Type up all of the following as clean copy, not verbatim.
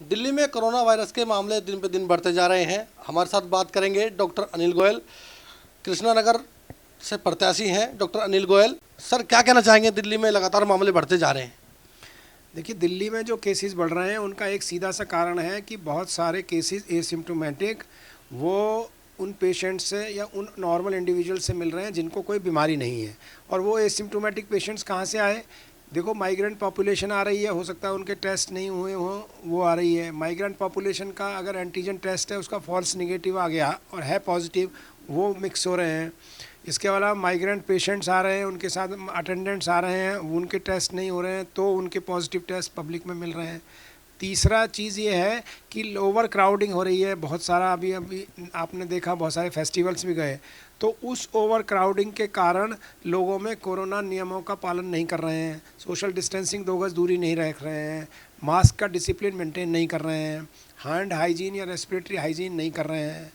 दिल्ली में corona virus के मामले दिन पे दिन बढ़ते जा रहे हैं। हमारे साथ बात करेंगे डॉक्टर अनिल गोयल, कृष्णा नगर से प्रत्याशी हैं। डॉक्टर अनिल गोयल सर, क्या कहना चाहेंगे? दिल्ली में लगातार मामले बढ़ते जा रहे हैं। देखिए, दिल्ली में जो केसेस बढ़ रहे हैं उनका एक सीधा सा कारण है कि बहुत सारे केसेस एसिम्प्टोमेटिक वो उन पेशेंट्स से या उन नॉर्मल इंडिविजुअल से मिल रहे हैं जिनको कोई बीमारी नहीं है। और वो एसिम्प्टोमेटिक पेशेंट्स कहाँ से आए? देखो, माइग्रेंट पॉपुलेशन आ रही है, हो सकता है उनके टेस्ट नहीं हुए हों, वो आ रही है। माइग्रेंट पॉपुलेशन का अगर एंटीजन टेस्ट है उसका फॉल्स निगेटिव आ गया और है पॉजिटिव, वो मिक्स हो रहे हैं। इसके अलावा माइग्रेंट पेशेंट्स आ रहे हैं, उनके साथ अटेंडेंट्स आ रहे हैं, उनके टेस्ट नहीं हो रहे हैं तो उनके पॉजिटिव टेस्ट पब्लिक में मिल रहे हैं। तीसरा चीज़ ये है कि ओवर क्राउडिंग हो रही है बहुत सारा। अभी अभी आपने देखा, बहुत सारे फेस्टिवल्स भी गए तो उस ओवर क्राउडिंग के कारण लोगों में कोरोना नियमों का पालन नहीं कर रहे हैं, सोशल डिस्टेंसिंग 2 गज दूरी नहीं रख रहे हैं, मास्क का डिसिप्लिन मेंटेन नहीं कर रहे हैं, हैंड हाइजीन या रेस्पिरेटरी हाइजीन नहीं कर रहे हैं।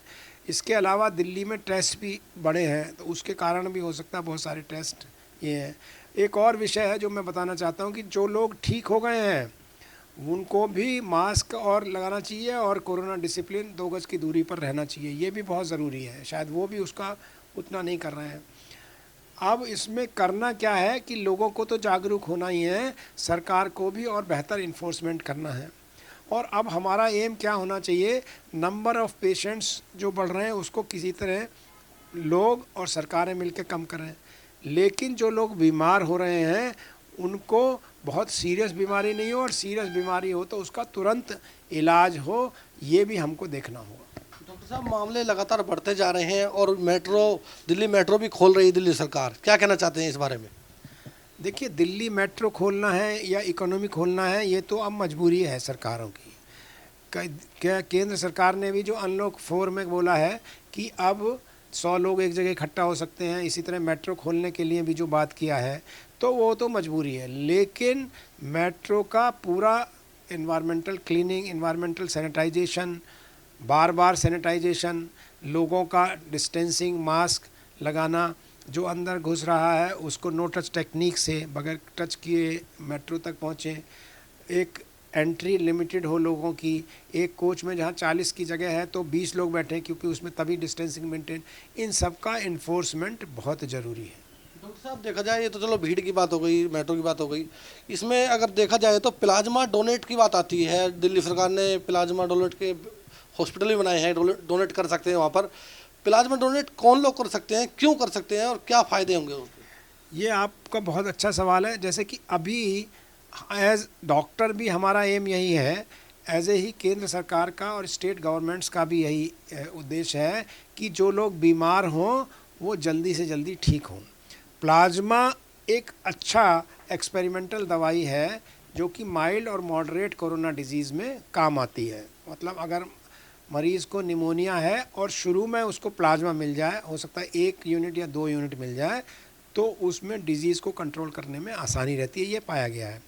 इसके अलावा दिल्ली में टेस्ट भी बड़े हैं तो उसके कारण भी हो सकता है बहुत सारे टेस्ट ये हैं। एक और विषय है जो मैं बताना चाहता हूँ कि जो लोग ठीक हो गए हैं उनको भी मास्क और लगाना चाहिए और कोरोना डिसिप्लिन 2 गज की दूरी पर रहना चाहिए, ये भी बहुत ज़रूरी है। शायद वो भी उसका उतना नहीं कर रहे हैं। अब इसमें करना क्या है कि लोगों को तो जागरूक होना ही है, सरकार को भी, और बेहतर इन्फोर्समेंट करना है। और अब हमारा एम क्या होना चाहिए? नंबर ऑफ़ पेशेंट्स जो बढ़ रहे हैं उसको किसी तरह लोग और सरकारें मिलकर कम करें। लेकिन जो लोग बीमार हो रहे हैं उनको बहुत सीरियस बीमारी नहीं हो, और सीरियस बीमारी हो तो उसका तुरंत इलाज हो, ये भी हमको देखना होगा। डॉक्टर साहब, मामले लगातार बढ़ते जा रहे हैं और दिल्ली मेट्रो भी खोल रही है दिल्ली सरकार। क्या कहना चाहते हैं इस बारे में? देखिए, दिल्ली मेट्रो खोलना है या इकोनॉमी खोलना है, ये तो अब मजबूरी है सरकारों की। क्या केंद्र सरकार ने भी जो अनलॉक 4 में बोला है कि अब 100 लोग एक जगह इकट्ठा हो सकते हैं, इसी तरह मेट्रो खोलने के लिए भी जो बात किया है, तो वो तो मजबूरी है। लेकिन मेट्रो का पूरा इन्वायरमेंटल क्लीनिंग, इन्वायरमेंटल सैनिटाइजेशन, बार बार सैनिटाइजेशन, लोगों का डिस्टेंसिंग, मास्क लगाना, जो अंदर घुस रहा है उसको नो टच टेक्निक से बगैर टच किए मेट्रो तक पहुँचें। एक एंट्री लिमिटेड हो लोगों की, एक कोच में जहाँ 40 की जगह है तो 20 लोग बैठें क्योंकि उसमें तभी डिस्टेंसिंग मेंटेन। इन सब का इन्फोर्समेंट बहुत ज़रूरी है। डॉक्टर साहब, देखा जाए, ये तो चलो भीड़ की बात हो गई, मेट्रो की बात हो गई। इसमें अगर देखा जाए तो प्लाज्मा डोनेट की बात आती है। दिल्ली सरकार ने प्लाज्मा डोनेट के हॉस्पिटल भी बनाए हैं, डोनेट कर सकते हैं वहाँ पर। प्लाज्मा डोनेट कौन लोग कर सकते हैं, क्यों कर सकते हैं और क्या फ़ायदे होंगे उसके? ये आपका बहुत अच्छा सवाल है। जैसे कि अभी एज डॉक्टर भी हमारा एम यही है, एज ए ही केंद्र सरकार का और स्टेट गवर्नमेंट्स का भी यही उद्देश्य है कि जो लोग बीमार हों वो जल्दी से जल्दी ठीक हों। प्लाज्मा एक अच्छा एक्सपेरिमेंटल दवाई है जो कि माइल्ड और मॉडरेट कोरोना डिजीज़ में काम आती है। मतलब अगर मरीज़ को निमोनिया है और शुरू में उसको प्लाज्मा मिल जाए, हो सकता है 1 यूनिट या 2 यूनिट मिल जाए, तो उसमें डिजीज़ को कंट्रोल करने में आसानी रहती है, ये पाया गया है।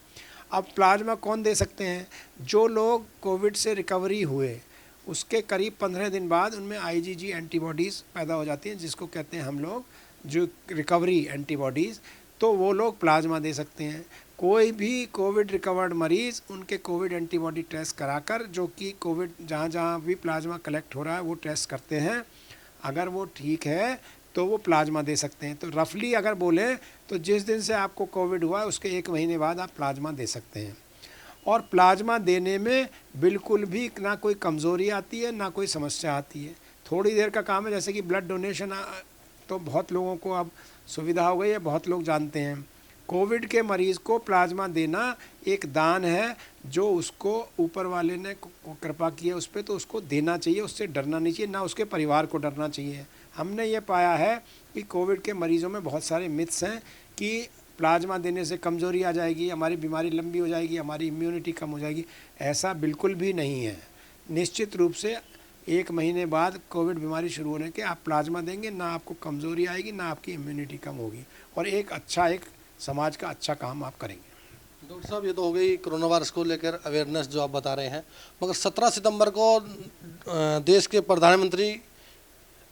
अब प्लाज्मा कौन दे सकते हैं? जो लोग कोविड से रिकवरी हुए उसके करीब 15 दिन बाद उनमें आईजीजी एंटीबॉडीज़ पैदा हो जाती हैं, जिसको कहते हैं हम लोग जो रिकवरी एंटीबॉडीज़, तो वो लोग प्लाज्मा दे सकते हैं। कोई भी कोविड रिकवर्ड मरीज़ उनके कोविड एंटीबॉडी टेस्ट कराकर, जो कि कोविड जहाँ जहाँ भी प्लाज्मा कलेक्ट हो रहा है वो टेस्ट करते हैं, अगर वो ठीक है तो वो प्लाज्मा दे सकते हैं। तो रफली अगर बोलें तो जिस दिन से आपको कोविड हुआ उसके 1 महीने बाद आप प्लाज्मा दे सकते हैं। और प्लाज्मा देने में बिल्कुल भी ना कोई कमज़ोरी आती है ना कोई समस्या आती है, थोड़ी देर का काम है। जैसे कि ब्लड डोनेशन तो बहुत लोगों को अब सुविधा हो गई है, बहुत लोग जानते हैं। कोविड के मरीज़ को प्लाज्मा देना एक दान है जो उसको ऊपर वाले ने कृपा की है उस पर, तो उसको देना चाहिए, उससे डरना नहीं चाहिए, ना उसके परिवार को डरना चाहिए। हमने ये पाया है कि कोविड के मरीज़ों में बहुत सारे मिथ्स हैं कि प्लाज्मा देने से कमज़ोरी आ जाएगी, हमारी बीमारी लंबी हो जाएगी, हमारी इम्यूनिटी कम हो जाएगी। ऐसा बिल्कुल भी नहीं है। निश्चित रूप से 1 महीने बाद कोविड बीमारी शुरू होने के आप प्लाज्मा देंगे, ना आपको कमज़ोरी आएगी, ना आपकी इम्यूनिटी कम होगी, और एक समाज का अच्छा काम आप करेंगे। डॉक्टर साहब, ये तो हो गई कोरोना वायरस को लेकर अवेयरनेस जो आप बता रहे हैं, मगर 17 सितंबर को देश के प्रधानमंत्री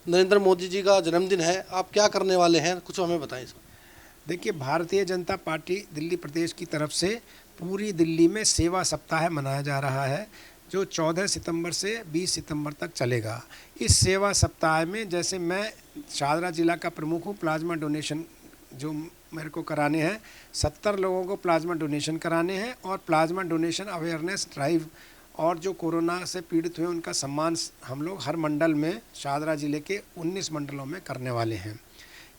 नरेंद्र मोदी जी का जन्मदिन है। आप क्या करने वाले हैं, कुछ हमें बताएं सर। देखिए, भारतीय जनता पार्टी दिल्ली प्रदेश की तरफ से पूरी दिल्ली में सेवा सप्ताह मनाया जा रहा है, जो 14 सितंबर से 20 सितंबर तक चलेगा। इस सेवा सप्ताह में जैसे मैं शाहदरा ज़िला का प्रमुख हूँ, प्लाज्मा डोनेशन जो मेरे को कराने हैं, 70 लोगों को प्लाज्मा डोनेशन कराने हैं और प्लाज्मा डोनेशन अवेयरनेस ड्राइव और जो कोरोना से पीड़ित हुए उनका सम्मान हम लोग हर मंडल में शाहदरा ज़िले के 19 मंडलों में करने वाले हैं।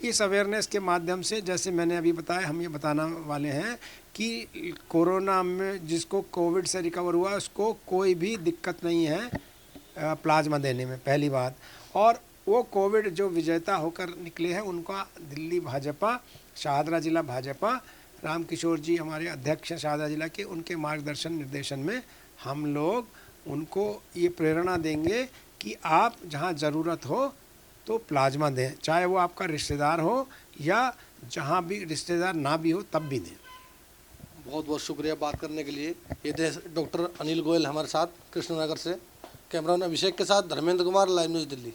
इस अवेयरनेस के माध्यम से जैसे मैंने अभी बताया, हम ये बताने वाले हैं कि कोरोना में जिसको कोविड से रिकवर हुआ उसको कोई भी दिक्कत नहीं है प्लाज्मा देने में, पहली बात। और वो कोविड जो विजेता होकर निकले हैं उनका दिल्ली भाजपा, शाहदरा ज़िला भाजपा, राम किशोर जी हमारे अध्यक्ष हैं शाहदरा ज़िला के, उनके मार्गदर्शन निर्देशन में हम लोग उनको ये प्रेरणा देंगे कि आप जहाँ ज़रूरत हो तो प्लाज्मा दें, चाहे वो आपका रिश्तेदार हो या जहाँ भी रिश्तेदार ना भी हो तब भी दें। बहुत बहुत शुक्रिया बात करने के लिए। ये थे डॉक्टर अनिल गोयल हमारे साथ कृष्णनगर से। कैमरामैन अभिषेक के साथ धर्मेंद्र कुमार, लाइव न्यूज़ दिल्ली।